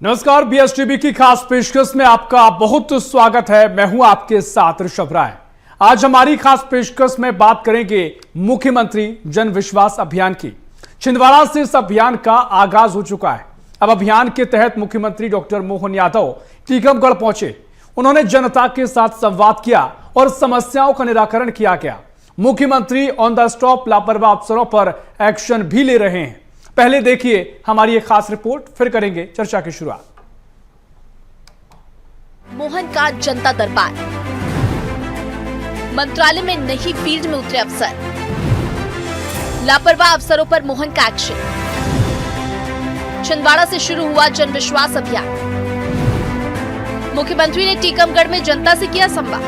नमस्कार, बीएसटीवी की खास पेशकश में आपका बहुत स्वागत है। मैं हूं आपके साथ ऋषभ राय। आज हमारी खास पेशकश में बात करेंगे मुख्यमंत्री जन विश्वास अभियान की। छिंदवाड़ा से इस अभियान का आगाज हो चुका है। अब अभियान के तहत मुख्यमंत्री डॉक्टर मोहन यादव टीकमगढ़ पहुंचे। उन्होंने जनता के साथ संवाद किया और समस्याओं का निराकरण किया गया। मुख्यमंत्री ऑन द स्टॉप लापरवाह अफसरों पर एक्शन भी ले रहे हैं। पहले देखिए हमारी एक खास रिपोर्ट, फिर करेंगे चर्चा की शुरुआत। मोहन का जनता दरबार, मंत्रालय में नई फील्ड में उतरे अफसर, लापरवाह अफसरों पर मोहन का एक्शन। छिंदवाड़ा से शुरू हुआ जन विश्वास अभियान। मुख्यमंत्री ने टीकमगढ़ में जनता से किया संवाद।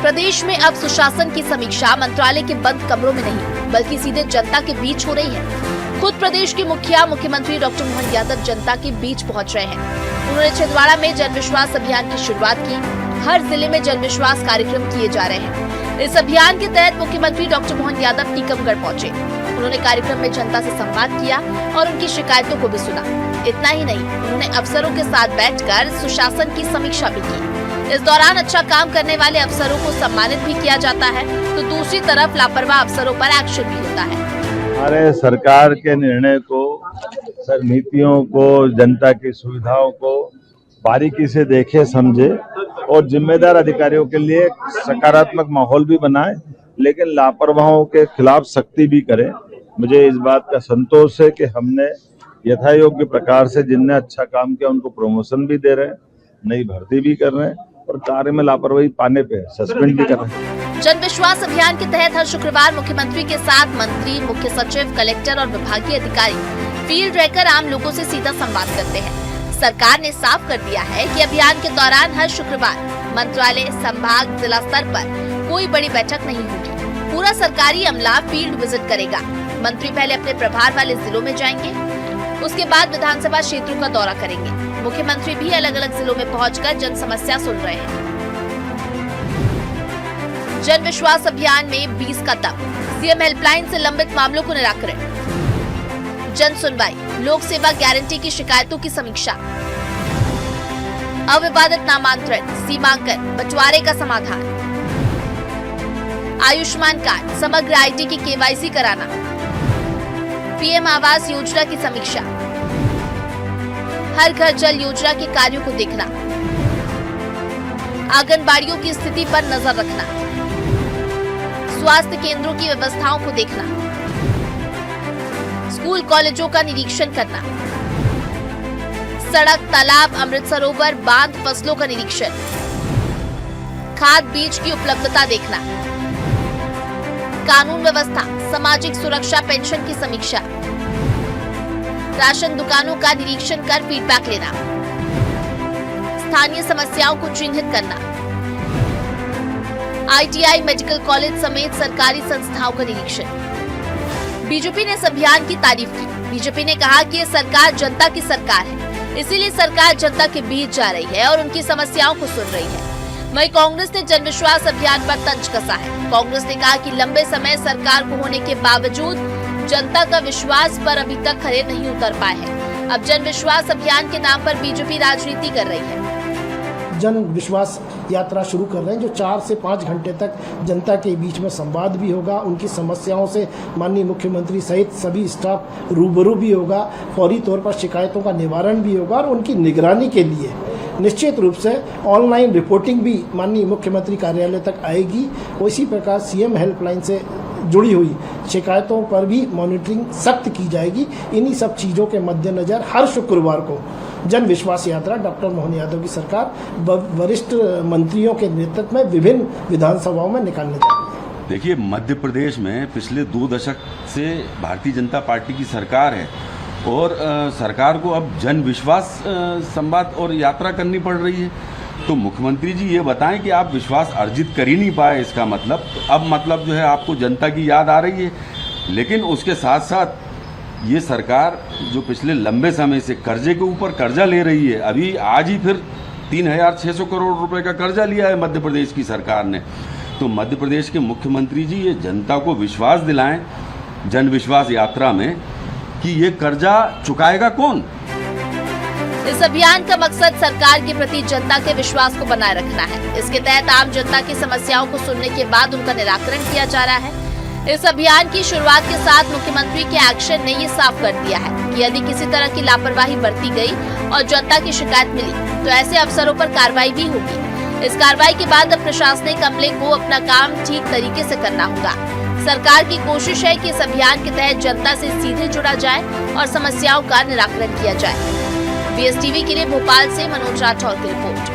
प्रदेश में अब सुशासन की समीक्षा मंत्रालय के बंद कमरों में नहीं, बल्कि सीधे जनता के बीच हो रही है। खुद प्रदेश के मुखिया मुख्यमंत्री डॉक्टर मोहन यादव जनता के बीच पहुंच रहे हैं। उन्होंने छिंदवाड़ा में जन विश्वास अभियान की शुरुआत की। हर जिले में जन विश्वास कार्यक्रम किए जा रहे हैं। इस अभियान के तहत मुख्यमंत्री डॉक्टर मोहन यादव टीकमगढ़ पहुंचे। उन्होंने कार्यक्रम में जनता से संवाद किया और उनकी शिकायतों को भी सुना। इतना ही नहीं, उन्होंने अफसरों के साथ बैठकर सुशासन की समीक्षा भी की। इस दौरान अच्छा काम करने वाले अफसरों को सम्मानित भी किया जाता है, तो दूसरी तरफ लापरवाह अफसरों पर एक्शन भी होता है। हमारे सरकार के निर्णय को, नीतियों को, जनता की सुविधाओं को बारीकी से देखे, समझे और जिम्मेदार अधिकारियों के लिए सकारात्मक माहौल भी बनाए, लेकिन लापरवाहों के खिलाफ सख्ती भी करें। मुझे इस बात का संतोष है कि हमने यथायोग्य प्रकार से जिनने अच्छा काम किया उनको प्रमोशन भी दे रहे हैं, नई भर्ती भी कर रहे हैं और कार्य में लापरवाही पाने पे सस्पेंड भी कर रहे हैं। जन विश्वास अभियान के तहत हर शुक्रवार मुख्यमंत्री के साथ मंत्री, मुख्य सचिव, कलेक्टर और विभागीय अधिकारी फील्ड रहकर आम लोगों से सीधा संवाद करते हैं। सरकार ने साफ कर दिया है कि अभियान के दौरान हर शुक्रवार मंत्रालय, संभाग, जिला स्तर पर कोई बड़ी बैठक नहीं होगी। पूरा सरकारी अमला फील्ड विजिट करेगा। मंत्री पहले अपने प्रभार वाले जिलों में जाएंगे, उसके बाद विधानसभा क्षेत्रों का दौरा करेंगे। मुख्यमंत्री भी अलग अलग जिलों में पहुंचकर जन समस्या सुन रहे हैं। जन विश्वास अभियान में 20 का दम, सीएम हेल्पलाइन से लंबित मामलों को निराकरण, जन सुनवाई, लोक सेवा गारंटी की शिकायतों की समीक्षा, अविवादित नामांतरण, सीमांकन, बंटवारे का समाधान, आयुष्मान कार्ड, समग्र आईटी की केवाईसी कराना, पीएम आवास योजना की समीक्षा, हर घर जल योजना के कार्यों को देखना, आंगनबाड़ियों की स्थिति पर नजर रखना, स्वास्थ्य केंद्रों की व्यवस्थाओं को देखना, स्कूल कॉलेजों का निरीक्षण करना, सड़क, तालाब, अमृत सरोवर, बांध, फसलों का निरीक्षण, खाद बीज की उपलब्धता देखना, कानून व्यवस्था, सामाजिक सुरक्षा, पेंशन की समीक्षा, राशन दुकानों का निरीक्षण कर फीडबैक लेना, स्थानीय समस्याओं को चिन्हित करना, आईटीआई, मेडिकल कॉलेज समेत सरकारी संस्थाओं का निरीक्षण। बीजेपी ने इस अभियान की तारीफ की। बीजेपी ने कहा कि ये सरकार जनता की सरकार है, इसीलिए सरकार जनता के बीच जा रही है और उनकी समस्याओं को सुन रही है। वहीं कांग्रेस ने जन विश्वास अभियान पर तंज कसा है। कांग्रेस ने कहा कि लंबे समय सरकार को होने के बावजूद जनता का विश्वास पर अभी तक खरे नहीं उतर पाए हैं। अब जन विश्वास अभियान के नाम पर बीजेपी राजनीति कर रही है। जन विश्वास यात्रा शुरू कर रहे हैं, जो 4 से 5 घंटे तक जनता के बीच में संवाद भी होगा। उनकी समस्याओं से माननीय मुख्यमंत्री सहित सभी स्टाफ रूबरू भी होगा। फौरी तौर पर शिकायतों का निवारण भी होगा और उनकी निगरानी के लिए निश्चित रूप से ऑनलाइन रिपोर्टिंग भी माननीय मुख्यमंत्री कार्यालय तक आएगी। इसी प्रकार सीएम हेल्पलाइन से जुड़ी हुई शिकायतों पर भी मॉनिटरिंग सख्त की जाएगी। इन्हीं सब चीज़ों के मद्देनजर हर शुक्रवार को जन विश्वास यात्रा डॉक्टर मोहन यादव की सरकार वरिष्ठ मंत्रियों के नेतृत्व में विभिन्न विधानसभाओं में निकालने जा रही है। देखिए, मध्य प्रदेश में पिछले 2 दशक से भारतीय जनता पार्टी की सरकार है और सरकार को अब जन विश्वास संवाद और यात्रा करनी पड़ रही है। तो मुख्यमंत्री जी ये बताएं कि आप विश्वास अर्जित कर ही नहीं पाए, इसका मतलब अब मतलब जो है आपको जनता की याद आ रही है। लेकिन उसके साथ साथ ये सरकार जो पिछले लंबे समय से कर्जे के ऊपर कर्जा ले रही है, अभी आज ही फिर 3600 करोड़ रुपए का कर्जा लिया है मध्य प्रदेश की सरकार ने। तो मध्य प्रदेश के मुख्यमंत्री जी ये जनता को विश्वास दिलाएं जन विश्वास यात्रा में कि ये कर्जा चुकाएगा कौन। इस अभियान का मकसद सरकार के प्रति जनता के विश्वास को बनाए रखना है। इसके तहत आम जनता की समस्याओं को सुनने के बाद उनका निराकरण किया जा रहा है। इस अभियान की शुरुआत के साथ मुख्यमंत्री के एक्शन ने ये साफ कर दिया है कि यदि किसी तरह की लापरवाही बरती गई और जनता की शिकायत मिली तो ऐसे अफसरों पर कार्रवाई भी होगी। इस कार्रवाई के बाद अब प्रशासनिक अमले को अपना काम ठीक तरीके से करना होगा। सरकार की कोशिश है कि इस अभियान के तहत जनता से सीधे जुड़ा जाए और समस्याओं का निराकरण किया जाए। बीएसटीवी के लिए भोपाल से मनोज राठौर की रिपोर्ट।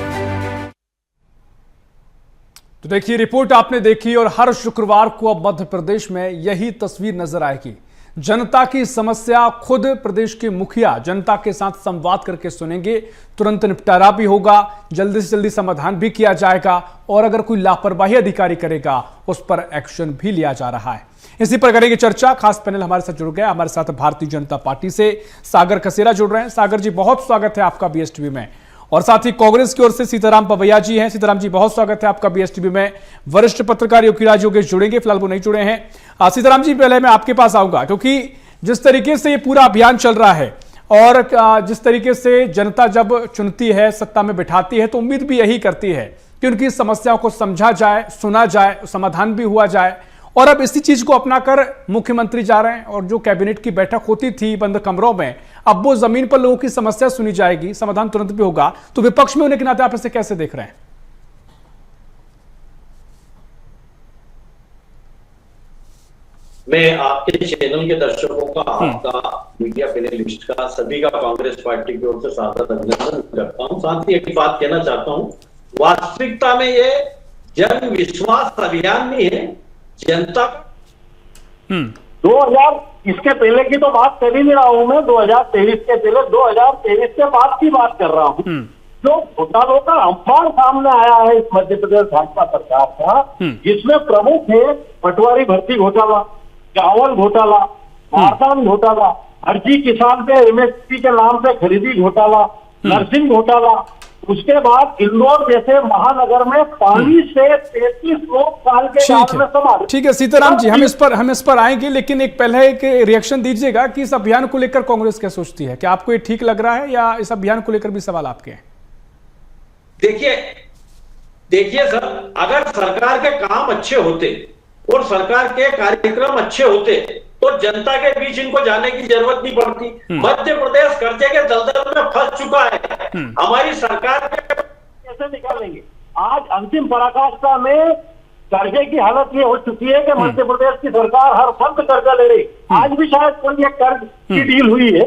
तो देखिए, रिपोर्ट आपने देखी और हर शुक्रवार को अब मध्य प्रदेश में यही तस्वीर नजर आएगी। जनता की समस्या खुद प्रदेश के मुखिया जनता के साथ संवाद करके सुनेंगे, तुरंत निपटारा भी होगा, जल्दी से जल्दी समाधान भी किया जाएगा और अगर कोई लापरवाही अधिकारी करेगा उस पर एक्शन भी लिया जा रहा है। इसी पर करेंगे चर्चा। खास पैनल हमारे साथ जुड़ गया। हमारे साथ भारतीय जनता पार्टी से सागर खसेरा जुड़ रहे हैं। सागर जी, बहुत स्वागत है आपका बीएसटीवी में। और साथ ही कांग्रेस की ओर से सीताराम पवैया जी हैं। सीताराम जी, बहुत स्वागत है आपका बीएसटीवी में। वरिष्ठ पत्रकार योगीराज योगेश जुड़ेंगे, फिलहाल वो नहीं जुड़े हैं। सीताराम जी, पहले मैं आपके पास आऊंगा क्योंकि जिस तरीके से ये पूरा अभियान चल रहा है और जिस तरीके से जनता जब चुनती है, सत्ता में बिठाती है, तो उम्मीद भी यही करती है कि उनकी समस्याओं को समझा जाए, सुना जाए, समाधान भी हुआ जाए। और अब इसी चीज को अपनाकर मुख्यमंत्री जा रहे हैं और जो कैबिनेट की बैठक होती थी बंद कमरों में, अब वो जमीन पर लोगों की समस्या सुनी जाएगी, समाधान तुरंत भी होगा। तो विपक्ष में होने के नाते आप इसे कैसे देख रहे हैं? मैं आपके चैनल के दर्शकों का, आपका मीडिया पैनलिस्ट का, सभी का कांग्रेस पार्टी की ओर से सादर अभिनंदन करता हूं। साथ ही एक बात कहना चाहता हूं, वास्तविकता में ये जन विश्वास अभियान नहीं है, जनता 2000 इसके पहले की तो बात कर ही नहीं रहा हूं मैं, 2023 के पहले 2023 के बाद की बात कर रहा हूं। जो घोटालों का अंबार सामने आया है इस मध्य प्रदेश भाजपा सरकार का, जिसमें प्रमुख है पटवारी भर्ती घोटाला, चावल घोटाला, बारदान घोटाला, अर्जी किसान पे एमएसपी के नाम पे खरीदी घोटाला, नर्सिंग घोटाला, उसके बाद इंदौर जैसे महानगर में पानी से 33 लोग साल के बाद में समाप्त। ठीक है सीताराम जी, हम इस पर आएंगे, लेकिन एक पहले एक रिएक्शन दीजिएगा कि इस अभियान को लेकर कांग्रेस क्या सोचती है। क्या आपको ये ठीक लग रहा है या इस अभियान को लेकर भी सवाल आपके हैं? देखिए सर, अगर सरकार के काम अच्छे होते और सरकार के कार्यक्रम अच्छे होते तो जनता के बीच इनको जाने की जरूरत नहीं पड़ती। मध्य प्रदेश कर्जे के दलदल में फंस चुका है। हमारी सरकार कैसे निकालेंगे? आज अंतिम पराकाष्ठा में कर्जे की हालत ये हो चुकी है कि मध्य प्रदेश की सरकार हर वक्त कर्जा ले रही। आज भी शायद कोई एक कर्ज की डील हुई है,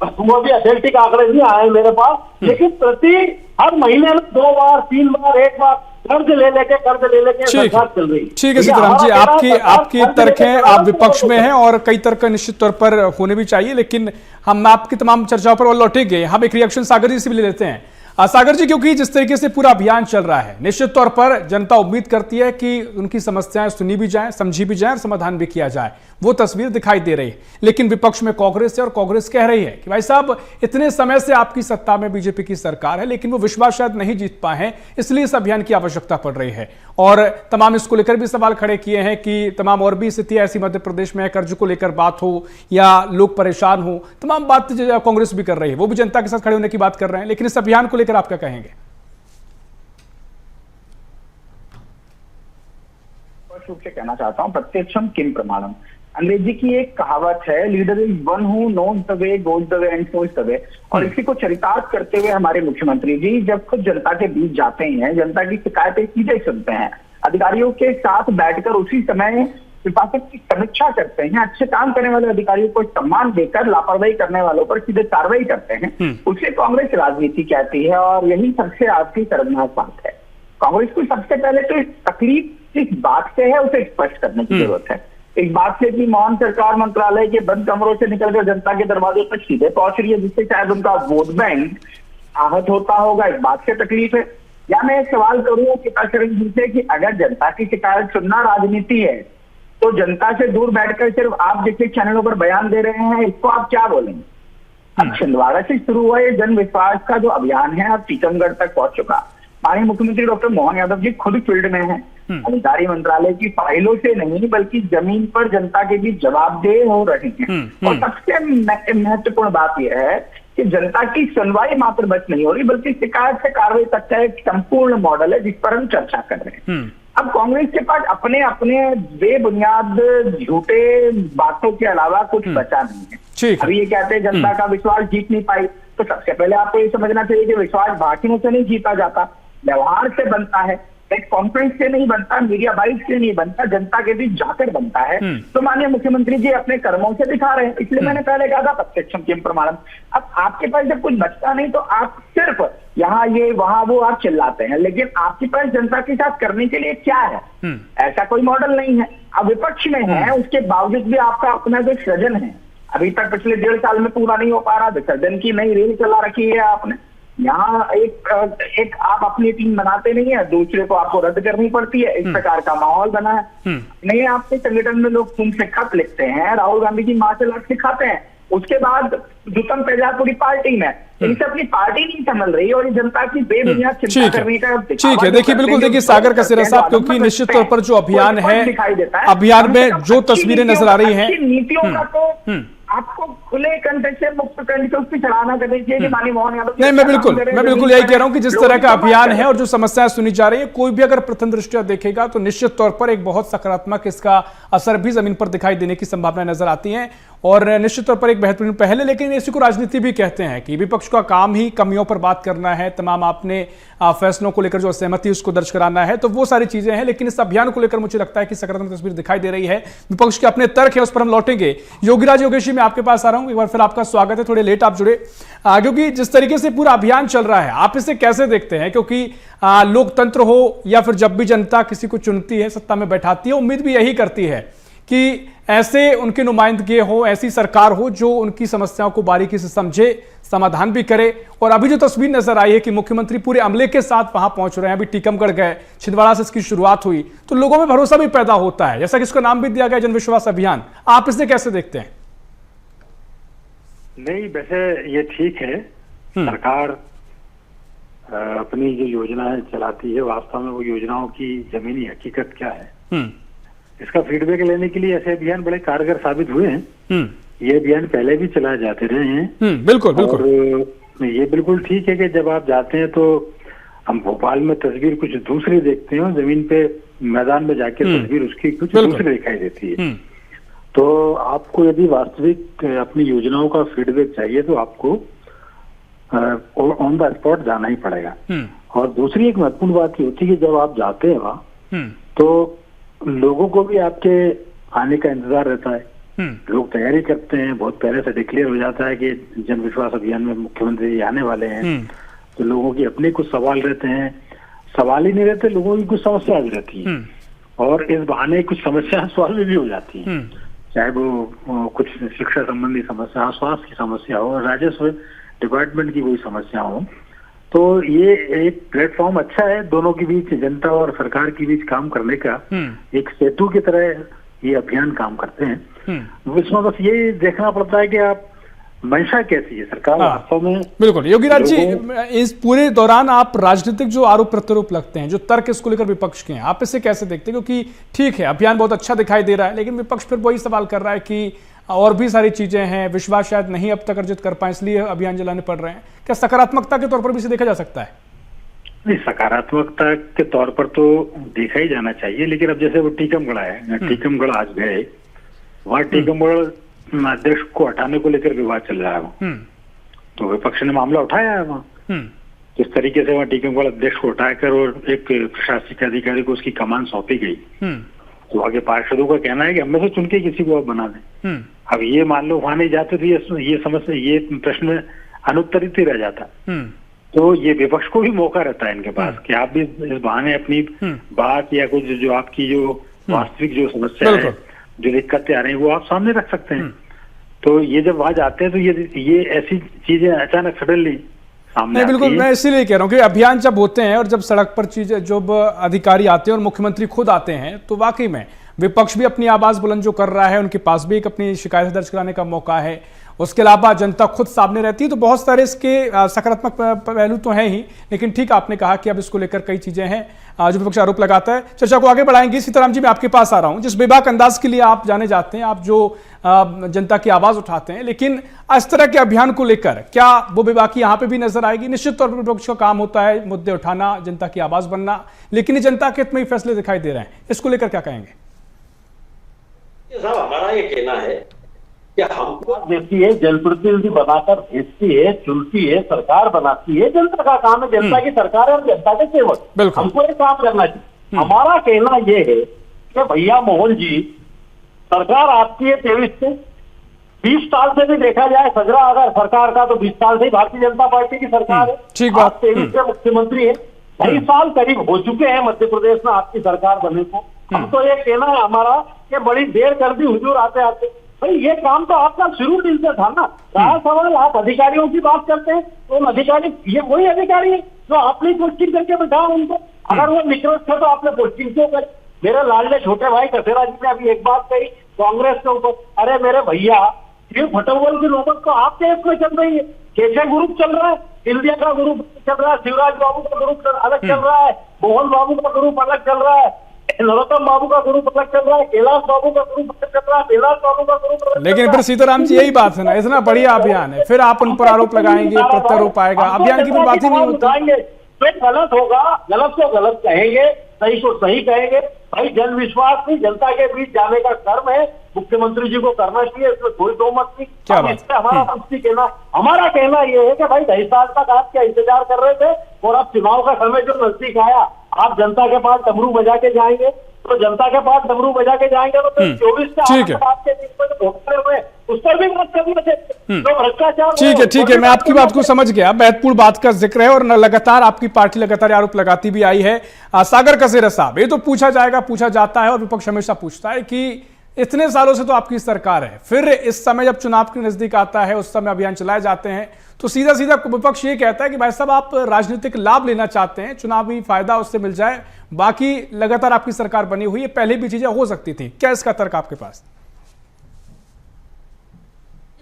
वो भी अथॉरिटी आंकड़े नहीं आए मेरे पास, लेकिन प्रति हर महीने में 2 बार 3 बार 1 बार कर्ज ले लेके सरकार चल रही। ठीक है सीताराम जी, आपकी तर्क है, आप विपक्ष में हैं और कई तर्क निश्चित तौर पर होने भी चाहिए, लेकिन हम आपकी तमाम चर्चाओं पर लौटेंगे। हम एक रिएक्शन सागर जी से भी ले लेते हैं। सागर जी, क्योंकि जिस तरीके से पूरा अभियान चल रहा है, निश्चित तौर पर जनता उम्मीद करती है कि उनकी समस्याएं सुनी भी जाएं, समझी भी जाएं और समाधान भी किया जाए, वो तस्वीर दिखाई दे रही है। लेकिन विपक्ष में कांग्रेस है और कांग्रेस कह रही है कि भाई साहब, इतने समय से आपकी सत्ता में बीजेपी की सरकार है, लेकिन वो विश्वास शायद नहीं जीत पाए हैं, इसलिए इस अभियान की आवश्यकता पड़ रही है। और तमाम इसको लेकर भी सवाल खड़े किए हैं कि तमाम और भी स्थितियां ऐसी मध्य प्रदेश में, कर्ज को लेकर बात हो या लोग परेशान हो, तमाम बात कांग्रेस भी कर रही है, वो भी जनता के साथ खड़े होने की बात कर रहे हैं। लेकिन इस अभियान को लेकर आप क्या कहेंगे? रूप से कहना चाहता हूँ, प्रत्यक्षम किम प्रमाणम। अंग्रेजी की एक कहावत है, leader is one who knows the way, goes the way and shows the way. और इसी को चरितार्थ करते हुए हमारे मुख्यमंत्री जी जब खुद जनता के बीच जाते हैं, जनता की शिकायतें सीधे सुनते हैं, अधिकारियों के साथ बैठकर उसी समय विभाग की समीक्षा करते हैं, अच्छे काम करने वाले अधिकारियों को सम्मान देकर लापरवाही करने वालों पर सीधे कार्रवाई करते हैं, उसे कांग्रेस राजनीति कहती है। और यही सबसे आपकी शर्मनाक बात है। कांग्रेस को सबसे पहले तो तकलीफ किस बात से है उसे स्पष्ट करने की जरूरत है। इस बात से कि मौन सरकार मंत्रालय के बंद कमरों से निकलकर जनता के दरवाजे तक सीधे पहुंच रही है, जिससे शायद उनका वोट बैंक आहत होता होगा, इस बात से तकलीफ है। या मैं एक सवाल करूँ किताशरण जी से कि अगर जनता की शिकायत सुनना राजनीति है तो जनता से दूर बैठकर सिर्फ आप जैसे चैनलों पर बयान दे रहे हैं, इसको आप क्या बोलेंगे? अब छिंदवाड़ा से शुरू हुआ ये जन विश्वास का जो अभियान है, अब टीकमगढ़ तक पहुंच चुका। माननीय मुख्यमंत्री डॉक्टर मोहन यादव जी खुद फील्ड में हैं, अधिकारी मंत्रालय की फाइलों से नहीं बल्कि जमीन पर जनता के बीच जवाबदेह हो रहे हैं। और सबसे महत्वपूर्ण बात यह है कि जनता की सुनवाई मात्र बस नहीं हो रही, बल्कि शिकायत से कार्रवाई तक का एक संपूर्ण मॉडल है जिस पर हम चर्चा कर रहे हैं। अब कांग्रेस के पास अपने अपने बेबुनियाद झूठे बातों के अलावा कुछ बचा नहीं है। अभी ये कहते हैं जनता का विश्वास जीत नहीं पाई, तो सबसे पहले आपको ये समझना चाहिए कि विश्वास भाषणों से नहीं जीता जाता, व्यवहार से बनता है, एक कॉन्फ्रेंस से नहीं बनता, मीडिया बाइट से नहीं बनता, जनता के बीच जाकर बनता है। तो माननीय मुख्यमंत्री जी अपने कर्मों से दिखा रहे हैं, इसलिए मैंने पहले कहा था प्रत्यक्षम किम प्रमाणम। अब आपके पास जब कुछ बचता नहीं तो आप सिर्फ यहाँ ये वहां वो आप चिल्लाते हैं, लेकिन आपके पास जनता के साथ करने के लिए क्या है? ऐसा कोई मॉडल नहीं है। अब विपक्ष में है, उसके बावजूद भी आपका अपना जो सृजन है अभी तक पिछले 1.5 साल में पूरा नहीं हो पा रहा। विसर्जन की नई रेल चला रखी है आपने। यहाँ एक आप अपनी टीम बनाते नहीं है, दूसरे को आपको रद्द करनी पड़ती है, इस प्रकार का माहौल बना है। नहीं, आपके संगठन में लोग तुमसे खत लिखते हैं, राहुल गांधी जी मार्शल आर्ट सिखाते हैं, उसके बाद जुतम पेजा पूरी पार्टी में इनसे अपनी पार्टी नहीं संभल रही और ये जनता की बेबुनियाद चिंता करने का ठीक है। देखिए बिल्कुल, देखिए सागर कसेरा साहब, क्योंकि निश्चित तौर पर जो अभियान है, अभियान में जो तस्वीरें नजर आ रही हैं, नीतियों का तो आपको खुले कंठ से मुक्त कंठ से उसकी सराहना करनी चाहिए कि माननीय मोहन यादव। नहीं, मैं बिल्कुल यही कह रहा हूं कि जिस तरह का अभियान है और जो समस्याएं सुनी जा रही है, कोई भी अगर प्रथम दृष्टया देखेगा तो निश्चित तौर पर एक बहुत सकारात्मक इसका असर भी जमीन पर दिखाई देने की संभावनाएं नजर आती हैं और निश्चित तौर पर एक बेहतरीन पहल है। लेकिन इसी को राजनीति भी कहते हैं कि विपक्ष का काम ही कमियों पर बात करना है, तमाम आपने फैसलों को लेकर जो असहमति उसको दर्ज कराना है, तो वो सारी चीजें हैं। लेकिन इस अभियान को लेकर मुझे लगता है कि सकारात्मक तस्वीर दिखाई दे रही है। विपक्ष के अपने तर्क है, उस पर हम लौटेंगे। योगीराज योगेशी, मैं आपके पास आ रहा हूं, एक बार फिर आपका स्वागत है। थोड़े लेट आप जुड़े, क्योंकि जिस तरीके से पूरा अभियान चल रहा है, आप इसे कैसे देखते हैं? क्योंकि लोकतंत्र हो या फिर जब भी जनता किसी को चुनती है, सत्ता में बैठाती है, उम्मीद भी यही करती है कि ऐसे उनके नुमाइंदगी हो, ऐसी सरकार हो जो उनकी समस्याओं को बारीकी से समझे, समाधान भी करे। और अभी जो तस्वीर नजर आई है कि मुख्यमंत्री पूरे अमले के साथ वहां पहुंच रहे हैं, अभी टीकमगढ़ गए, छिंदवाड़ा से इसकी शुरुआत हुई, तो लोगों में भरोसा भी पैदा होता है, जैसा कि इसका नाम भी दिया गया जन विश्वास अभियान। आप इसे कैसे देखते हैं? नहीं, वैसे ये ठीक है, सरकार अपनी जो योजनाएं चलाती है, वास्तव में वो योजनाओं की जमीनी हकीकत क्या है, इसका फीडबैक लेने के लिए ऐसे अभियान बड़े कारगर साबित हुए हैं। ये अभियान पहले भी चलाए जाते रहे हैं। बिल्कुल बिल्कुल। और ये बिल्कुल ठीक है कि जब आप जाते हैं तो हम भोपाल में तस्वीर कुछ दूसरी देखते हैं, जमीन पे मैदान में जाके तस्वीर उसकी कुछ दूसरी दिखाई देती है। तो आपको यदि वास्तविक अपनी योजनाओं का फीडबैक चाहिए तो आपको ऑन द स्पॉट जाना ही पड़ेगा। और दूसरी एक महत्वपूर्ण बात ये होती है कि जब आप जाते हैं वहाँ तो लोगों को भी आपके आने का इंतजार रहता है। लोग तैयारी करते हैं, बहुत पहले से डिक्लेयर हो जाता है कि जन विश्वास अभियान में मुख्यमंत्री आने वाले हैं, तो लोगों की अपने कुछ सवाल रहते हैं, सवाल ही नहीं रहते, लोगों की कुछ समस्या भी रहती है और इस बहाने कुछ समस्या सॉल्व भी हो जाती है, चाहे वो कुछ शिक्षा संबंधी समस्या, स्वास्थ्य की समस्या हो, राजस्व डिपार्टमेंट की कोई समस्या हो। तो ये एक प्लेटफॉर्म अच्छा है दोनों के बीच, जनता और सरकार के बीच काम करने का एक सेतु की तरह ये अभियान काम करते हैं। इसमें बस ये देखना पड़ता है कि आप मंशा कैसी है सरकार वास्तव में। बिल्कुल योगीराज जी, इस पूरे दौरान आप राजनीतिक जो आरोप प्रत्यारोप लगते हैं, जो तर्क इसको लेकर विपक्ष के हैं, आप इसे कैसे देखते हैं? क्योंकि ठीक है अभियान बहुत अच्छा दिखाई दे रहा है, लेकिन विपक्ष फिर वही सवाल कर रहा है कि और भी सारी चीजें हैं, विश्वास शायद नहीं अब तक अर्जित कर पाए, इसलिए अभियान चलाने पड़ रहे हैं। क्या सकारात्मकता के तौर पर भी इसे देखा जा सकता है? नहीं, सकारात्मकता के तौर पर तो देखा ही जाना चाहिए, लेकिन अब जैसे वो टीकमगढ़ है, टीकमगढ़ आज गए, वहाँ टीकमगढ़ अध्यक्ष को हटाने को लेकर विवाद चल रहा है, तो विपक्ष ने मामला उठाया है वहाँ। किस तरीके से वहाँ टीकमगढ़ अध्यक्ष को उठाकर और एक प्रशासनिक अधिकारी को उसकी कमान सौंपी गई, तो आगे पार्षदों का कहना है कि हमें से चुन के किसी को आप बना दें। अब ये मान लो वहां नहीं जाते तो ये समस्या, ये प्रश्न अनुत्तरित ही रह जाता। तो ये विपक्ष को भी मौका रहता है इनके पास कि आप भी इस बहाने अपनी बात या कुछ जो आपकी जो वास्तविक जो समस्या है, जो दिक्कतें आ रही है, वो आप सामने रख सकते हैं। तो ये जब वहां जाते हैं तो ये ऐसी चीजें अचानक सडनली सामने बिल्कुल, मैं इसीलिए कह रहा हूँ कि अभियान जब होते हैं और जब सड़क पर चीजें जब अधिकारी आते हैं और मुख्यमंत्री खुद आते हैं, तो वाकई में विपक्ष भी अपनी आवाज बुलंद जो कर रहा है, उनके पास भी एक अपनी शिकायत दर्ज कराने का मौका है। उसके अलावा जनता खुद सामने रहती है, तो बहुत सारे इसके सकारात्मक पहलू तो हैं ही, लेकिन ठीक आपने कहा कि अब इसको लेकर कई चीजें हैं जो विपक्ष आरोप लगाता है। चर्चा को आगे बढ़ाएंगे। सीताराम जी, मैं आपके पास आ रहा हूं। जिस बेबाक अंदाज के लिए आप जाने जाते हैं, आप जो जनता की आवाज उठाते हैं, लेकिन इस तरह के अभियान को लेकर क्या वो बेबाकी यहां पे भी नजर आएगी? निश्चित तौर पर विपक्ष का काम होता है मुद्दे उठाना, जनता की आवाज बनना, लेकिन ये जनता के हित में ही फैसले दिखाई दे रहे हैं, इसको लेकर क्या कहेंगे? साहब, हमारा ये कहना है कि हमको देती है, जनप्रतिनिधि बनाकर भेजती है, चुनती है, सरकार बनाती है, जनता का काम है, जनता की सरकार है और जनता के सेवक, हमको ये काम करना चाहिए। हमारा कहना ये है कि भैया मोहन जी, सरकार आपकी है 23 से, 20 साल से भी देखा जाए सजरा अगर सरकार का, तो 20 साल से ही भारतीय जनता पार्टी की सरकार है। ठीक बात। 23 से मुख्यमंत्री है, 2.5 साल करीब हो चुके हैं मध्य प्रदेश में आपकी सरकार बने को। हम तो ये कहना है हमारा कि बड़ी देर कर दी हुजूर आते आते। भाई ये काम तो आपका शुरू दिन से था ना। रहा सवाल, आप अधिकारियों की बात करते हैं, तो उन अधिकारी, ये वही अधिकारी है जो आपने पोस्टिंग करके बैठाया उनको। अगर वो निकृष्ट थे तो आपने पोस्टिंग क्यों करी? मेरे लाडले छोटे भाई कसेरा जी ने अभी एक बात कही कांग्रेस के ऊपर, अरे मेरे भैया, ये फटोवल की नौबत तो आपके इसमें चल रही है। केशव ग्रुप चल रहा है, इंडिया का ग्रुप चल रहा है, शिवराज बाबू का ग्रुप अलग चल रहा है, मोहन बाबू का ग्रुप अलग चल रहा है, नरोत्तम बाबू का ग्रुप अलग चल रहा है, कैलाश बाबू का ग्रुप अलग चल रहा है, कैलाश बाबू का ग्रुप अलग। लेकिन फिर सीताराम जी, यही बात है ना, इतना बढ़िया अभियान है, फिर आप उन पर आरोप लगाएंगे, प्रत्यारोप आएगा, अभियान की भी बात ही नहीं होती। गलत होगा, गलत को गलत कहेंगे, सही को सही कहेंगे। भाई जन विश्वास नहीं, जनता के बीच जाने का कर्म है, मुख्यमंत्री जी को करना चाहिए, इसमें कोई दो मत नहीं। इससे हमारा हमारा कहना ये है कि भाई 2.5 साल तक आप क्या इंतजार कर रहे थे, और अब चुनाव का समय जो नजदीक आया, आप जनता के पास डमरू बजा के जाएंगे, तो जनता के पास डमरू बजा के जाएंगे तो 24 से आपके भोगते हुए उस पर भी बात करनी चाहिए। तो भ्रष्टाचार, ठीक है, मैं आपकी बात को समझ गया। महत्वपूर्ण बात का जिक्र है और लगातार आपकी पार्टी लगातार आरोप लगाती भी आई है। सागर कसेरा साहब, ये तो पूछा जाएगा, पूछा जाता है और विपक्ष हमेशा पूछता है कि इतने सालों से तो आपकी सरकार है, फिर इस समय जब चुनाव के नजदीक आता है, उस समय अभियान चलाए जाते हैं, तो सीधा सीधा विपक्ष ये कहता है कि भाई साहब, आप राजनीतिक लाभ लेना चाहते हैं, चुनावी फायदा उससे मिल जाए, बाकी लगातार आपकी सरकार बनी हुई है, पहले भी चीजें हो सकती थी। क्या इसका तर्क आपके पास?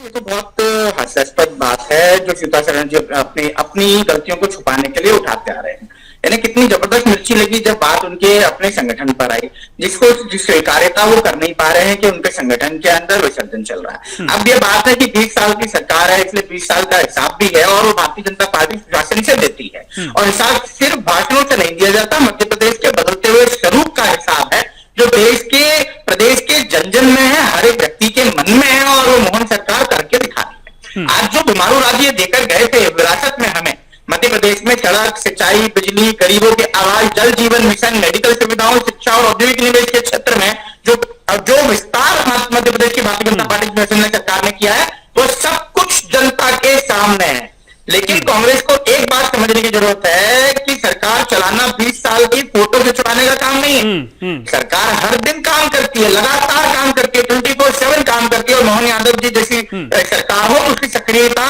ये तो बहुत हास्यास्पद बात है जो सीतारमण जी अपनी गलतियों को छुपाने के लिए उठाते आ रहे हैं। यानी कितनी जबरदस्त मिर्ची लगी जब बात उनके अपने संगठन पर आई, जिस स्वीकार्यता वो कर नहीं पा रहे हैं कि उनके संगठन के अंदर विसर्जन चल रहा है। अब ये बात है कि 20 साल की सरकार है, इसलिए 20 साल का हिसाब भी है, और वो भारतीय जनता पार्टी शासन से देती है, और हिसाब सिर्फ भाषणों से नहीं दिया जाता, मध्य प्रदेश के बदलते हुए स्वरूप का हिसाब है जो प्रदेश के जन जन में है, हर एक व्यक्ति के मन में है, और वो मोहन सरकार करके दिखानी है। आज जो घुमारू राज्य देकर गए थे विरासत में हमें, मध्य प्रदेश में सड़क, सिंचाई, बिजली, गरीबों के आवास, जल जीवन मिशन, मेडिकल सुविधाओं, शिक्षा और औद्योगिक निवेश के क्षेत्र में जो विस्तार मध्य प्रदेश की भारतीय जनता पार्टी की सरकार ने किया है, वो सब कुछ जनता के सामने है। लेकिन कांग्रेस को एक बात समझने की जरूरत है कि सरकार चलाना 20 साल की फोटो खिंचवाने का काम नहीं है। सरकार हर दिन काम करती है, लगातार काम करती है, 24/7 काम करती है, और मोहन यादव जी जैसी सरकार हो, उसकी सक्रियता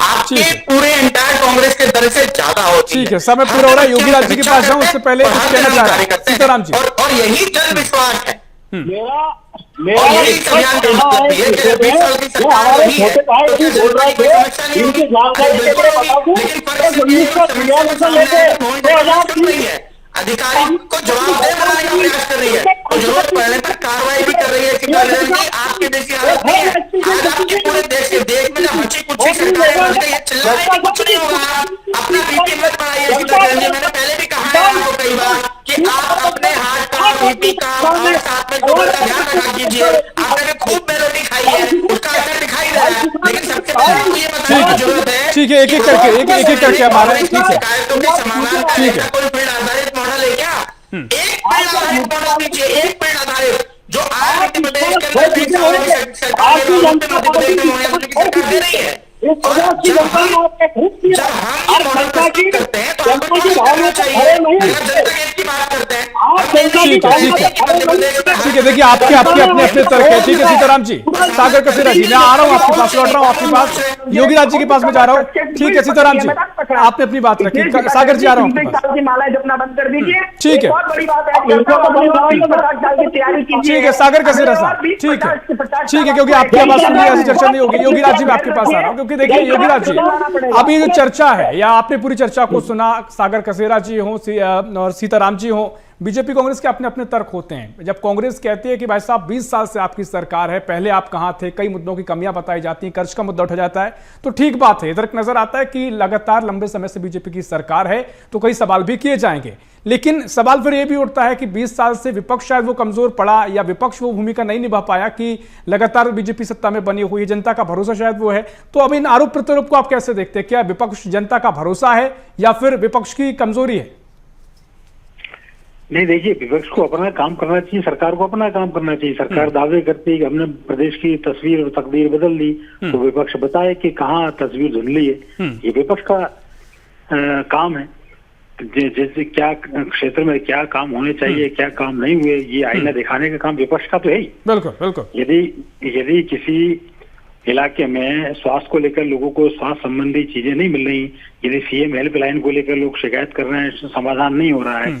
आपके पूरे एंटायर कांग्रेस के दल से ज्यादा होती है। ठीक है, समय पूरा हो रहा है। योगी राज जी के पास जाऊं, उससे पहले कुछ कहना चाह रहा है सीताराम जी। और यही जन विश्वास है, मेरा यही अभियान का मतलब है कि 20 साल की सरकार रही है, तो क्या जनता की समस्या नहीं होगी? लेकिन अधिकारी को जवाबदेह बनाने का प्रयास कर रही है, और जरूरत पड़ने पर कार्रवाई भी कर रही है। आपके देश की हालत नहीं है, आज आपके पूरे देश में जब बच्ची कुछ सरकारें बनते हैं, चिल्लाने कुछ नहीं होगा। अपना बीपी मत बढ़ाइए सीतारमण जी, मैंने पहले भी कहा है आपको कई बार कि आप अपने हार्ट का, बीपी का और साथ में शुगर का ध्यान रखा कीजिए। आपने खूब मेलोडी खाई है, उसका असर दिखाई दे रहा है, लेकिन सबसे पहले आपको ये बताने की जरूरत है। ठीक है, एक एक करके हमारा शिकायतों के समाधान का कोई फील्ड आधारित मॉडल है क्या? एक फील्ड आधारित मॉडल दीजिए, एक फील्ड आधारित, जो आज मध्य प्रदेश के अंदर 20 साल की सरकार मध्य प्रदेश में मोहन यादव की सरकार दे रही है। और जब हम मॉडल प्रस्तुत करते हैं तो आपको क्या करना चाहिए? जनता की बात करते हैं, ठीक है, है, देखिए आपके अपने तर्क है। ठीक है सीताराम जी, सागर कसेरा जी, मैं आ रहा हूँ आपके पास, लौट रहा हूँ आपके पास, योगी राज जी के पास में जा रहा हूँ। ठीक है सीताराम जी, आपने अपनी बात रखी, सागर जी आ रहा हूँ आपके पास। मालाएं जपना बंद कर दीजिए, ठीक है, बहुत बड़ी बात है। ठीक है सागर कसेरा साहब, ठीक है, क्योंकि आपकी आवाज सुनने ऐसी चर्चा नहीं होगी। योगी राज जी मैं आपके पास आ रहा हूँ, क्योंकि देखिए योगी राज जी, अभी जो चर्चा है, या आपने पूरी चर्चा को सुना, सागर कसेरा जी हो और सीताराम जी हो, बीजेपी कांग्रेस के अपने अपने तर्क होते हैं। जब कांग्रेस कहती है कि भाई साहब 20 साल से आपकी सरकार है, पहले आप कहां थे, कई मुद्दों की कमियां बताई जाती हैं, कर्ज का मुद्दा उठा जाता है, तो ठीक बात है, तर्क नजर आता है कि लगातार लंबे समय से बीजेपी की सरकार है, तो कई सवाल भी किए जाएंगे। लेकिन सवाल फिर यह भी उठता है कि 20 साल से विपक्ष शायद वो कमजोर पड़ा, या विपक्ष वो भूमिका नहीं निभा पाया कि लगातार बीजेपी सत्ता में बनी हुई है, जनता का भरोसा शायद वो है। तो अब इन आरोप प्रत्यारोप को आप कैसे देखते हैं? क्या विपक्ष जनता का भरोसा है या फिर विपक्ष की कमजोरी है? नहीं, देखिए, विपक्ष को अपना काम करना चाहिए, सरकार को अपना काम करना चाहिए। सरकार दावे करती है कि हमने प्रदेश की तस्वीर और तकदीर बदल दी, तो विपक्ष बताए कि कहाँ तस्वीर धुंधली है। ये विपक्ष का काम है, जैसे क्या क्षेत्र में क्या काम होने चाहिए, क्या काम नहीं हुए, ये आईना दिखाने का काम विपक्ष का तो है ही। बिल्कुल बिल्कुल। यदि किसी इलाके में स्वास्थ्य को लेकर लोगों को स्वास्थ्य संबंधी चीजें नहीं मिल रही, यदि सीएम हेल्पलाइन को लेकर लोग शिकायत कर रहे हैं, समाधान नहीं हो रहा है,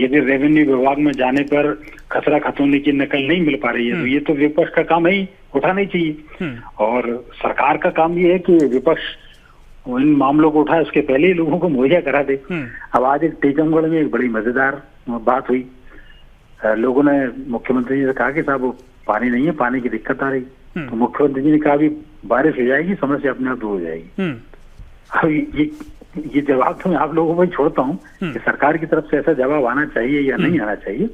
यदि रेवेन्यू विभाग में जाने पर खसरा खतौनी की नकल नहीं मिल पा रही है, तो ये तो विपक्ष का काम ही उठाना ही चाहिए। और सरकार का काम ये है कि विपक्ष इन मामलों को उठाए, उसके पहले ही लोगों को मुहैया करा दे। अब आज एक टीकमगढ़ में एक बड़ी मजेदार बात हुई, लोगों ने मुख्यमंत्री जी से कहा कि साहब पानी नहीं है, पानी की दिक्कत आ रही, तो मुख्यमंत्री जी ने कहा अभी बारिश हो जाएगी, समस्या अपने आप दूर हो जाएगी। अब ये जवाब तो मैं आप लोगों को छोड़ता हूँ कि सरकार की तरफ से ऐसा जवाब आना चाहिए या नहीं आना चाहिए,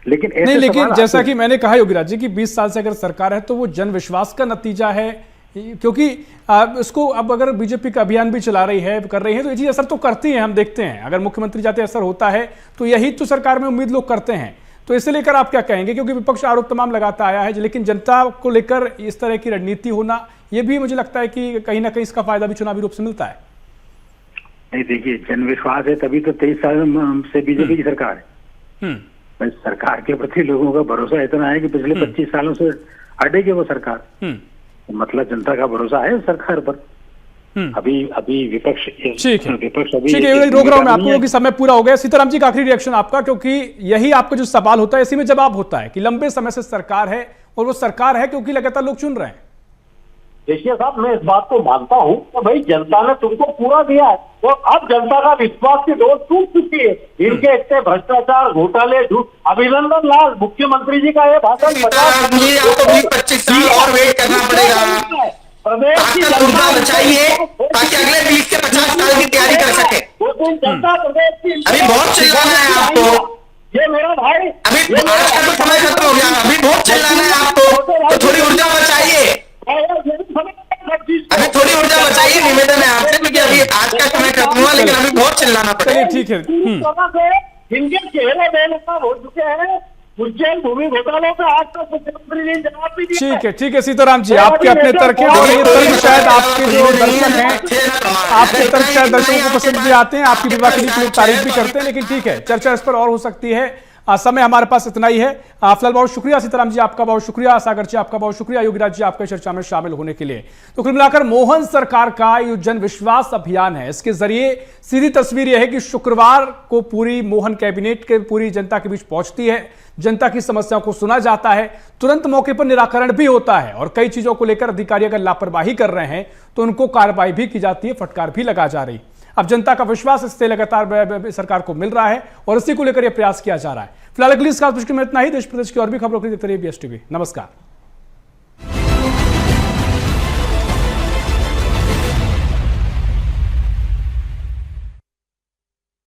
लेकिन लेकिन जैसा कि मैंने कहा योगी राज जी की 20 साल से अगर सरकार है तो वो जन विश्वास का नतीजा है, क्योंकि इसको अब अगर बीजेपी का अभियान भी चला रही है, कर रही है, तो ये चीज असर तो करती है, हम देखते हैं। अगर मुख्यमंत्री जाते असर होता है तो यही तो सरकार में उम्मीद लोग करते हैं। तो इसे लेकर आप क्या कहेंगे? क्योंकि विपक्ष आरोप तमाम लगाता आया है, लेकिन जनता को लेकर इस तरह की रणनीति होना, ये भी मुझे लगता है कि कहीं ना कहीं इसका फायदा भी चुनावी रूप से मिलता है। नहीं, देखिए, जन विश्वास है तभी तो 23 साल से बीजेपी की सरकार है। सरकार के प्रति लोगों का भरोसा इतना है कि पिछले 25 सालों से अड़ेगी वो सरकार, मतलब जनता का भरोसा है सरकार पर। अभी विपक्ष ठीक है, रोक रहा हूं मैं आपको क्योंकि समय पूरा हो गया। सीताराम जी का आखिरी रिएक्शन आपका, क्योंकि यही आपका जो सवाल होता है इसी में जवाब होता है कि लंबे समय से सरकार है, और वो सरकार है क्योंकि लगातार लोग चुन रहे हैं। देखिए साहब, मैं इस बात को मानता हूँ कि भाई जनता ने तुमको पूरा दिया है, और अब जनता का विश्वास की डोर टूट चुकी है। इनके इतने भ्रष्टाचार, घोटाले, झूठ। अभिनंदन लाल मुख्यमंत्री जी का ये भाषण 25 साल और वेट करना पड़ेगा, प्रदेश की जनता बचाइए ताकि अगले 20 से 50 साल की तैयारी कर सके। जनता प्रदेश की अभी बहुत चिल्लाना है आपको, ये मेरा भाई, अभी आज का तो समय खत्म हो गया, अभी बहुत चिल्लाना है आपको, तो थोड़ी ऊर्जा बचाइए, अभी थोड़ी ऊर्जा बचाइए, निवेदन है आपसे, क्योंकि अभी आज का समय खत्म हुआ, लेकिन अभी बहुत चिल्लाना पड़ेगा। ठीक है, इनके चेहरे बेनकाब हो चुके हैं, उज्जैन भूमि घोटालों पे आज तक मुख्यमंत्री ने जवाब भी दिया। ठीक है सीताराम जी, आपके अपने तर्क हैं, और ये तर्क शायद आपके जो दर्शक हैं, आपके तर्क शायद दर्शकों को पसंद भी आते हैं, आपकी विवाह की तारीफ भी करते हैं, लेकिन ठीक है, चर्चा इस पर और हो सकती है। समय हमारे पास इतना ही है। फिलहाल बहुत शुक्रिया सीताराम जी, आपका बहुत शुक्रिया, सागर जी आपका बहुत शुक्रिया, योगी राज जी आपके चर्चा में शामिल होने के लिए। तो कुल मिलाकर मोहन सरकार का ये जन विश्वास अभियान है, इसके जरिए सीधी तस्वीर यह है कि शुक्रवार को पूरी मोहन कैबिनेट के पूरी जनता के बीच पहुंचती है, जनता की समस्याओं को सुना जाता है, तुरंत मौके पर निराकरण भी होता है, और कई चीजों को लेकर अधिकारी अगर लापरवाही कर रहे हैं तो उनको कार्रवाई भी की जाती है, फटकार भी लगा जा रही। अब जनता का विश्वास इससे लगातार सरकार को मिल रहा है, और इसी को लेकर यह प्रयास किया जा रहा है। फिलहाल अगली इस खास में इतना ही। देश प्रदेश की और भी खबरों के लिए देखते रहिए BSTV। नमस्कार।